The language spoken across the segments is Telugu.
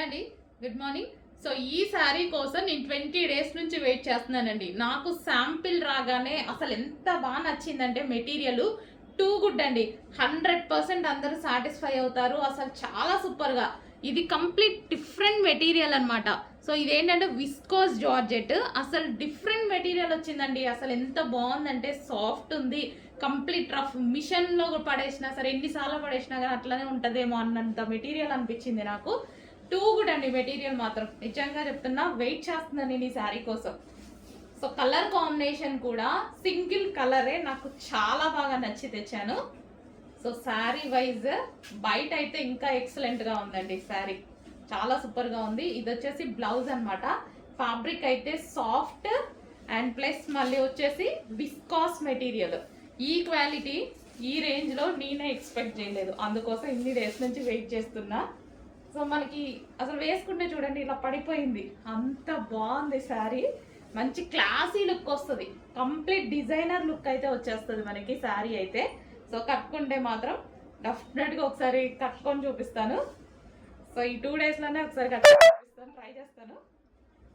అండి, గుడ్ మార్నింగ్. సో ఈ శారీ కోసం నేను 20 డేస్ నుంచి వెయిట్ చేస్తున్నానండి. నాకు శాంపిల్ రాగానే అసలు ఎంత బాగా నచ్చిందంటే మెటీరియల్ టూ గుడ్ అండి. 100% అందరూ సాటిస్ఫై అవుతారు. అసలు చాలా సూపర్గా, ఇది కంప్లీట్ డిఫరెంట్ మెటీరియల్ అనమాట. సో ఇదేంటంటే విస్కోస్ జార్జెట్, అసలు డిఫరెంట్ మెటీరియల్ వచ్చిందండి. అసలు ఎంత బాగుందంటే సాఫ్ట్ ఉంది, కంప్లీట్ రఫ్, మిషన్లో పడేసినా సరే ఎన్నిసార్లు పడేసినా కానీ అట్లనే ఉంటుందేమో అన్నంత మెటీరియల్ అనిపించింది నాకు. టూ గుడ్ అండి మెటీరియల్ మాత్రం, నిజంగా చెప్తున్నా. వెయిట్ చేస్తున్నాను నేను ఈ శారీ కోసం. సో కలర్ కాంబినేషన్ కూడా సింగిల్ కలరే నాకు చాలా బాగా నచ్చి తెచ్చాను. సో శారీ వైజ్ బయట అయితే ఇంకా ఎక్సలెంట్గా ఉందండి. శారీ చాలా సూపర్గా ఉంది. ఇది వచ్చేసి బ్లౌజ్ అనమాట. ఫ్యాబ్రిక్ అయితే సాఫ్ట్ అండ్ ప్లస్ మళ్ళీ వచ్చేసి విస్కాస్ మెటీరియల్. ఈ క్వాలిటీ ఈ రేంజ్లో నేనే ఎక్స్పెక్ట్ చేయలేదు, అందుకోసం ఇన్ని డేస్ నుంచి వెయిట్ చేస్తున్నా. సో మనకి అసలు వేసుకుంటే చూడండి ఇలా పడిపోయింది, అంత బాగుంది శారీ. మంచి క్లాసీ లుక్ వస్తుంది, కంప్లీట్ డిజైనర్ లుక్ అయితే వచ్చేస్తుంది మనకి శారీ అయితే. సో కట్టుకుంటే మాత్రం డెఫినెట్గా ఒకసారి కట్టుకొని చూపిస్తాను. సో ఈ 2 డేస్లోనే ఒకసారి కట్టుకొని చూపిస్తాను, ట్రై చేస్తాను.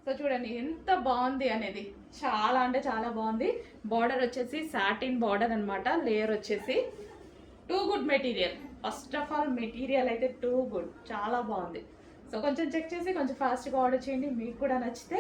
సో చూడండి ఎంత బాగుంది అనేది, చాలా అంటే చాలా బాగుంది. బార్డర్ వచ్చేసి సాటిన్ బార్డర్ అనమాట. లేయర్ వచ్చేసి too good material. First of all material అయితే టూ గుడ్, చాలా బాగుంది. సో కొంచెం చెక్ చేసి కొంచెం ఫాస్ట్గా ఆర్డర్ చేయండి, మీకు కూడా నచ్చితే